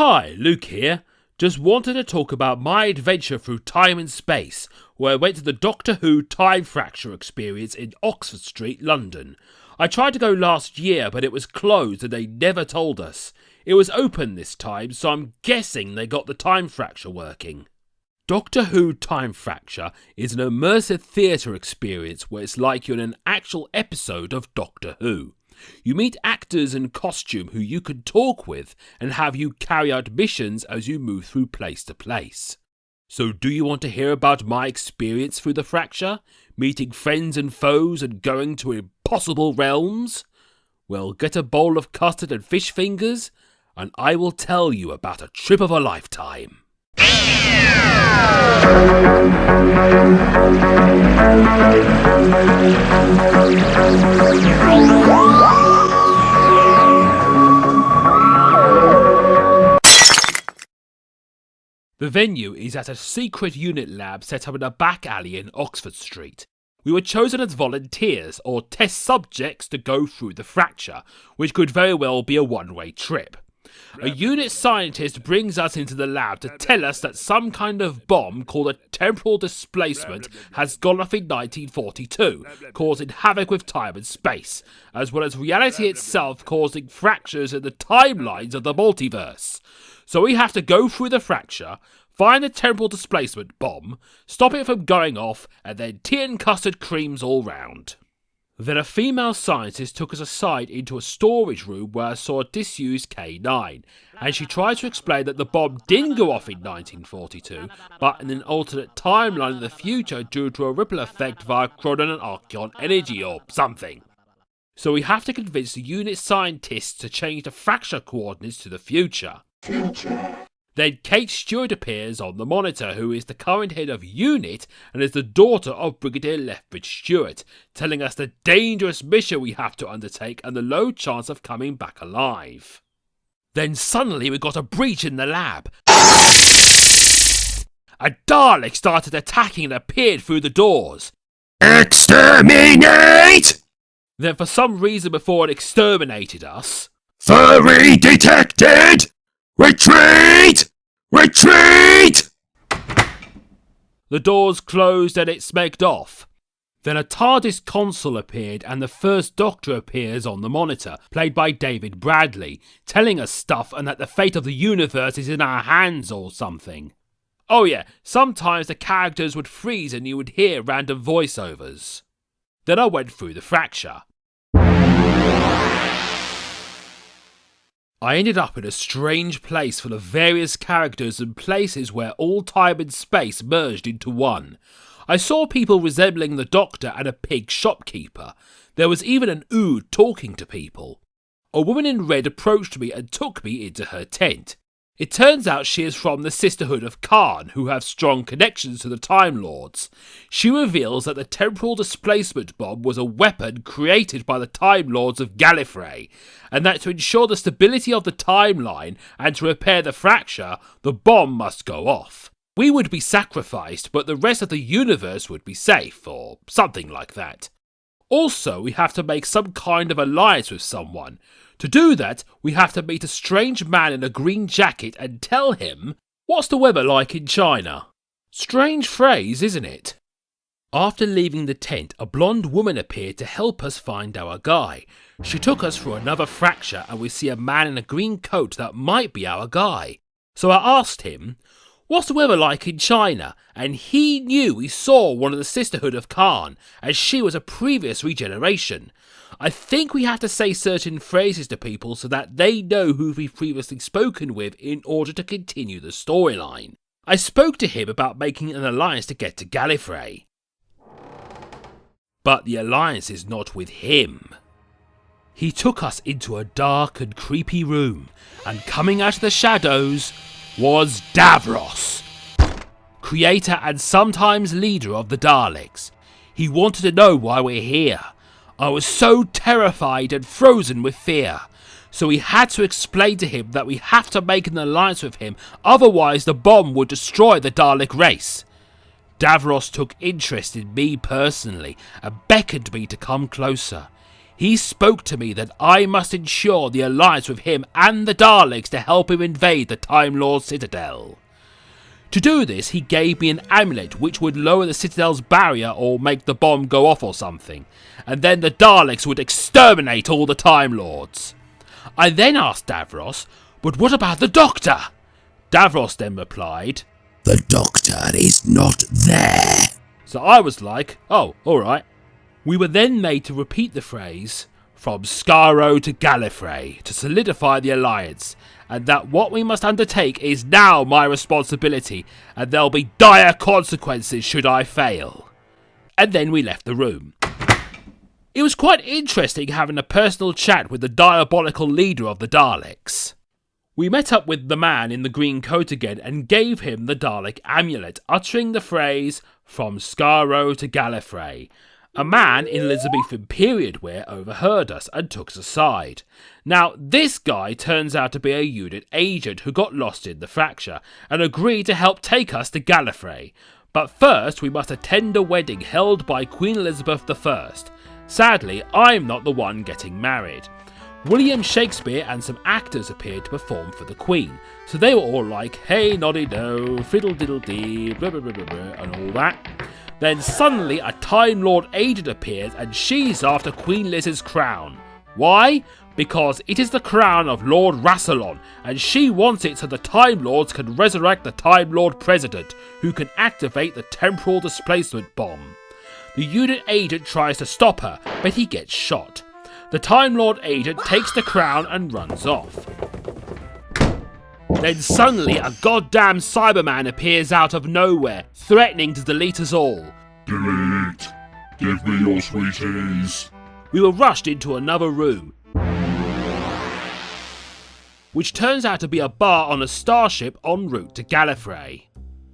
Hi, Luke here. Just wanted to talk about my adventure through time and space, where I went to the Doctor Who Time Fracture experience in Oxford Street, London. I tried to go last year, but it was closed and they never told us. It was open this time, so I'm guessing they got the time fracture working. Doctor Who Time Fracture is an immersive theatre experience where it's like you're in an actual episode of Doctor Who. You meet actors in costume who you can talk with and have you carry out missions as you move through place to place. So do you want to hear about my experience through the fracture? Meeting friends and foes and going to impossible realms? Well, get a bowl of custard and fish fingers and I will tell you about a trip of a lifetime. The venue is at a secret unit lab set up in a back alley in Oxford Street. We were chosen as volunteers or test subjects to go through the fracture, which could very well be a one-way trip. A unit scientist brings us into the lab to tell us that some kind of bomb called a temporal displacement has gone off in 1942, causing havoc with time and space, as well as reality itself causing fractures in the timelines of the multiverse. So we have to go through the fracture, find the temporal displacement bomb, stop it from going off, and then tea and custard creams all round. Then a female scientist took us aside into a storage room where I saw a disused K9, and she tried to explain that the bomb didn't go off in 1942, but in an alternate timeline in the future due to a ripple effect via chronon and archeon energy or something. So we have to convince the unit scientists to change the fracture coordinates to the future. Then Kate Stewart appears on the monitor, who is the current head of UNIT and is the daughter of Brigadier Lethbridge Stewart, telling us the dangerous mission we have to undertake and the low chance of coming back alive. Then suddenly we got a breach in the lab. A Dalek started attacking and appeared through the doors. Exterminate! Then for some reason before it exterminated us... Furry detected! Retreat! Retreat! The doors closed and it smegged off. Then a TARDIS console appeared and the First Doctor appears on the monitor, played by David Bradley, telling us stuff and that the fate of the universe is in our hands or something. Oh yeah, sometimes the characters would freeze and you would hear random voiceovers. Then I went through the fracture. I ended up in a strange place full of various characters and places where all time and space merged into one. I saw people resembling the Doctor and a pig shopkeeper. There was even an Ood talking to people. A woman in red approached me and took me into her tent. It turns out she is from the Sisterhood of Khan, who have strong connections to the Time Lords. She reveals that the temporal displacement bomb was a weapon created by the Time Lords of Gallifreyan, and that to ensure the stability of the timeline and to repair the fracture, the bomb must go off. We would be sacrificed, but the rest of the universe would be safe, or something like that. Also, we have to make some kind of alliance with someone. To do that, we have to meet a strange man in a green jacket and tell him, "What's the weather like in China?" Strange phrase, isn't it? After leaving the tent, a blonde woman appeared to help us find our guy. She took us through another fracture and we see a man in a green coat that might be our guy. So I asked him, "What's the weather like in China?" And he knew he saw one of the Sisterhood of Khan, as she was a previous regeneration. I think we have to say certain phrases to people so that they know who we've previously spoken with in order to continue the storyline. I spoke to him about making an alliance to get to Gallifreyan. But the alliance is not with him. He took us into a dark and creepy room, and coming out of the shadows was Davros, creator and sometimes leader of the Daleks. He wanted to know why we're here. I was so terrified and frozen with fear, so we had to explain to him that we have to make an alliance with him, otherwise the bomb would destroy the Dalek race. Davros took interest in me personally and beckoned me to come closer. He spoke to me that I must ensure the alliance with him and the Daleks to help him invade the Time Lord's citadel. To do this, he gave me an amulet which would lower the citadel's barrier or make the bomb go off or something, and then the Daleks would exterminate all the Time Lords. I then asked Davros, but what about the Doctor? Davros then replied, The Doctor is not there. So I was like, oh, alright. We were then made to repeat the phrase, from Skaro to Gallifrey, to solidify the alliance, and that what we must undertake is now my responsibility, and there'll be dire consequences should I fail. And then we left the room. It was quite interesting having a personal chat with the diabolical leader of the Daleks. We met up with the man in the green coat again and gave him the Dalek amulet, uttering the phrase, from Skaro to Gallifrey. A man in Elizabethan period wear overheard us and took us aside. Now, this guy turns out to be a unit agent who got lost in the fracture and agreed to help take us to Gallifrey. But first, we must attend a wedding held by Queen Elizabeth I. Sadly, I'm not the one getting married. William Shakespeare and some actors appeared to perform for the Queen, so they were all like, hey noddy no, fiddle diddle dee, blah blah blah blah blah, and all that. Then suddenly a Time Lord agent appears and she's after Queen Liz's crown. Why? Because it is the crown of Lord Rassilon, and she wants it so the Time Lords can resurrect the Time Lord President, who can activate the temporal displacement bomb. The unit agent tries to stop her, but he gets shot. The Time Lord agent takes the crown and runs off. Then suddenly a goddamn Cyberman appears out of nowhere, threatening to delete us all. Delete. Give me your sweeties. We were rushed into another room, which turns out to be a bar on a starship en route to Gallifrey.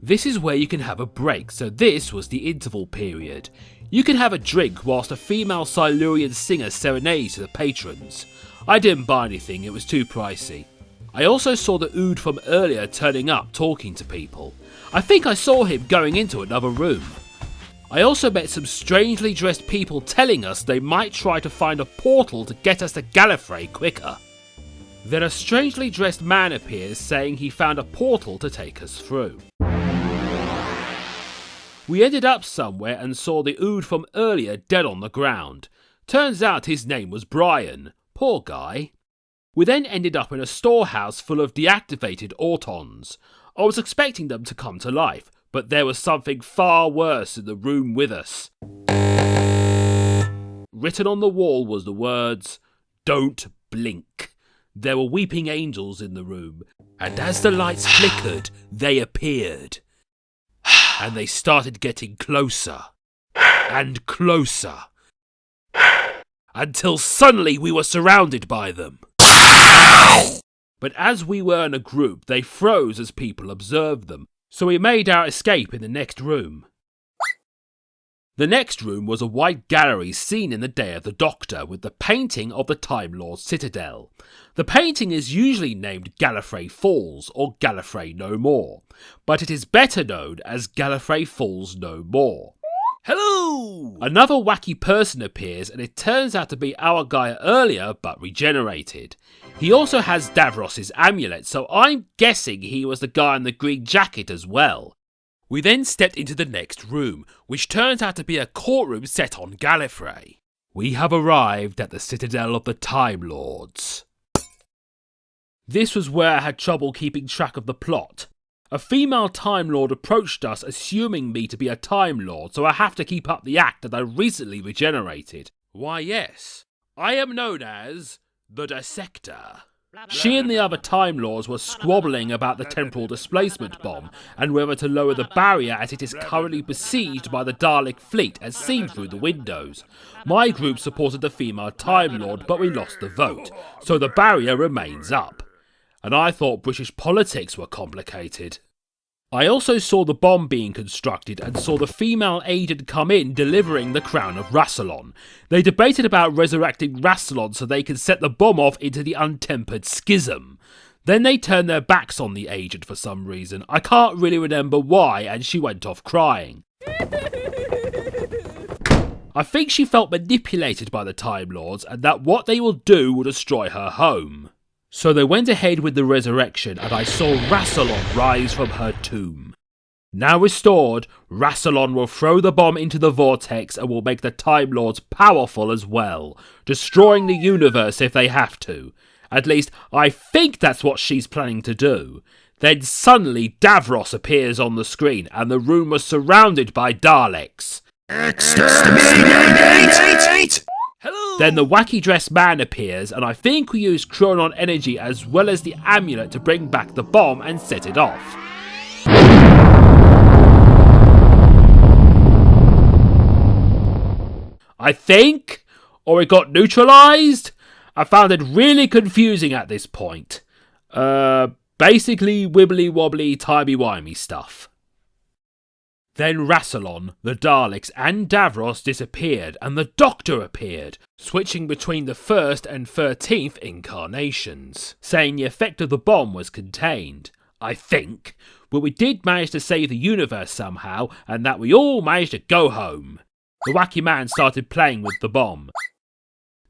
This is where you can have a break, so this was the interval period. You can have a drink whilst a female Silurian singer serenades to the patrons. I didn't buy anything, it was too pricey. I also saw the Ood from earlier turning up talking to people. I think I saw him going into another room. I also met some strangely dressed people telling us they might try to find a portal to get us to Gallifrey quicker. Then a strangely dressed man appears saying he found a portal to take us through. We ended up somewhere and saw the Ood from earlier dead on the ground. Turns out his name was Brian. Poor guy. We then ended up in a storehouse full of deactivated Autons. I was expecting them to come to life, but there was something far worse in the room with us. Written on the wall was the words, "Don't blink." There were weeping angels in the room, and as the lights flickered, they appeared. And they started getting closer, and closer, until suddenly we were surrounded by them. But as we were in a group, they froze as people observed them, so we made our escape in the next room. The next room was a white gallery seen in the Day of the Doctor with the painting of the Time Lord's citadel. The painting is usually named Gallifrey Falls or Gallifrey No More, but it is better known as Gallifrey Falls No More. Hello! Another wacky person appears and it turns out to be our guy earlier but regenerated. He also has Davros' amulet, so I'm guessing he was the guy in the green jacket as well. We then stepped into the next room, which turns out to be a courtroom set on Gallifrey. We have arrived at the citadel of the Time Lords. This was where I had trouble keeping track of the plot. A female Time Lord approached us assuming me to be a Time Lord, so I have to keep up the act that I recently regenerated. Why yes, I am known as the Dissector. She and the other Time Lords were squabbling about the temporal displacement bomb and whether to lower the barrier as it is currently besieged by the Dalek fleet as seen through the windows. My group supported the female Time Lord but we lost the vote, so the barrier remains up. And I thought British politics were complicated. I also saw the bomb being constructed and saw the female agent come in delivering the crown of Rassilon. They debated about resurrecting Rassilon so they could set the bomb off into the untempered schism. Then they turned their backs on the agent for some reason. I can't really remember why, and she went off crying. I think she felt manipulated by the Time Lords and that what they will do will destroy her home. So they went ahead with the resurrection and I saw Rassilon rise from her tomb. Now restored, Rassilon will throw the bomb into the vortex and will make the Time Lords powerful as well, destroying the universe if they have to. At least, I think that's what she's planning to do. Then suddenly Davros appears on the screen and the room was surrounded by Daleks. Exterminate! Hello. Then the wacky dressed man appears and I think we use Chronon energy as well as the amulet to bring back the bomb and set it off. I think, or it got neutralised. I found it really confusing at this point. Basically wibbly wobbly timey wimey stuff. Then Rassilon, the Daleks and Davros disappeared and the Doctor appeared, switching between the 1st and 13th incarnations, saying the effect of the bomb was contained. I think, but we did manage to save the universe somehow and that we all managed to go home. The wacky man started playing with the bomb.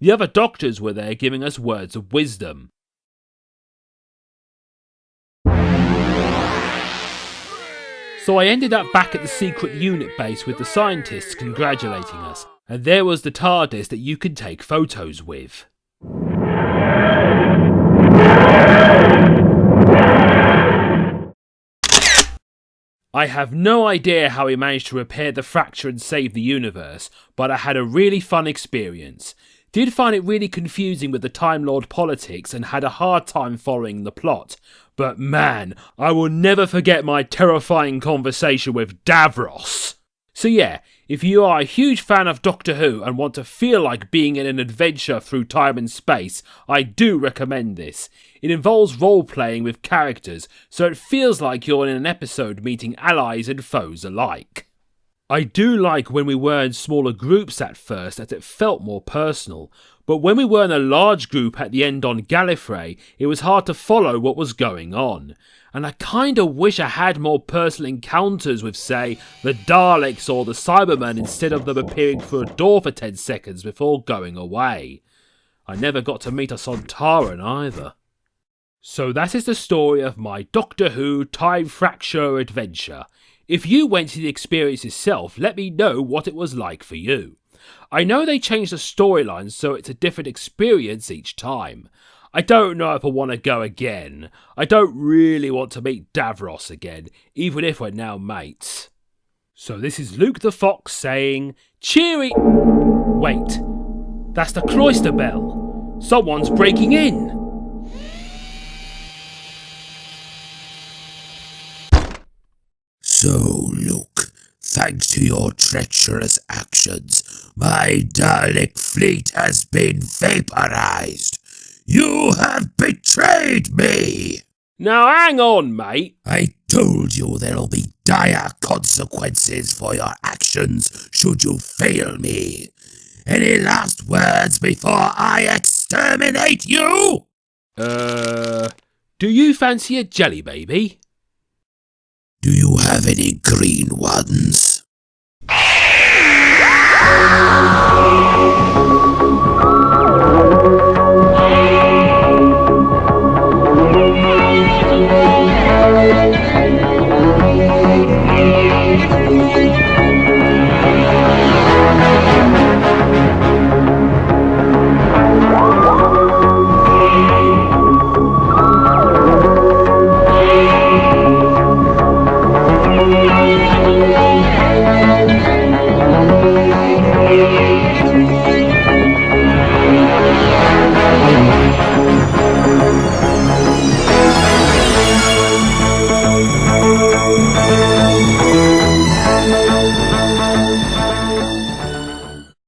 The other doctors were there giving us words of wisdom. So I ended up back at the secret unit base with the scientists congratulating us, and there was the TARDIS that you could take photos with. I have no idea how he managed to repair the fracture and save the universe, but I had a really fun experience. Did find it really confusing with the Time Lord politics and had a hard time following the plot. But man, I will never forget my terrifying conversation with Davros. So yeah, if you are a huge fan of Doctor Who and want to feel like being in an adventure through time and space, I do recommend this. It involves role-playing with characters, so it feels like you're in an episode meeting allies and foes alike. I do like when we were in smaller groups at first as it felt more personal, but when we were in a large group at the end on Gallifrey, it was hard to follow what was going on. And I kinda wish I had more personal encounters with, say, the Daleks or the Cybermen instead of them appearing through a door for 10 seconds before going away. I never got to meet a Sontaran either. So that is the story of my Doctor Who time fracture adventure. If you went to the experience yourself, let me know what it was like for you. I know they changed the storyline so it's a different experience each time. I don't know if I want to go again. I don't really want to meet Davros again, even if we're now mates. So this is Luke the Fox saying, cheery... Wait, that's the cloister bell. Someone's breaking in. So, Luke, thanks to your treacherous actions, my Dalek fleet has been vaporized. You have betrayed me! Now hang on, mate. I told you there'll be dire consequences for your actions should you fail me. Any last words before I exterminate you? Do you fancy a jelly baby? Do you have any green ones?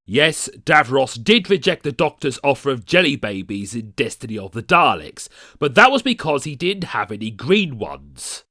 Yes, Davros did reject the Doctor's offer of jelly babies in Destiny of the Daleks, but that was because he didn't have any green ones.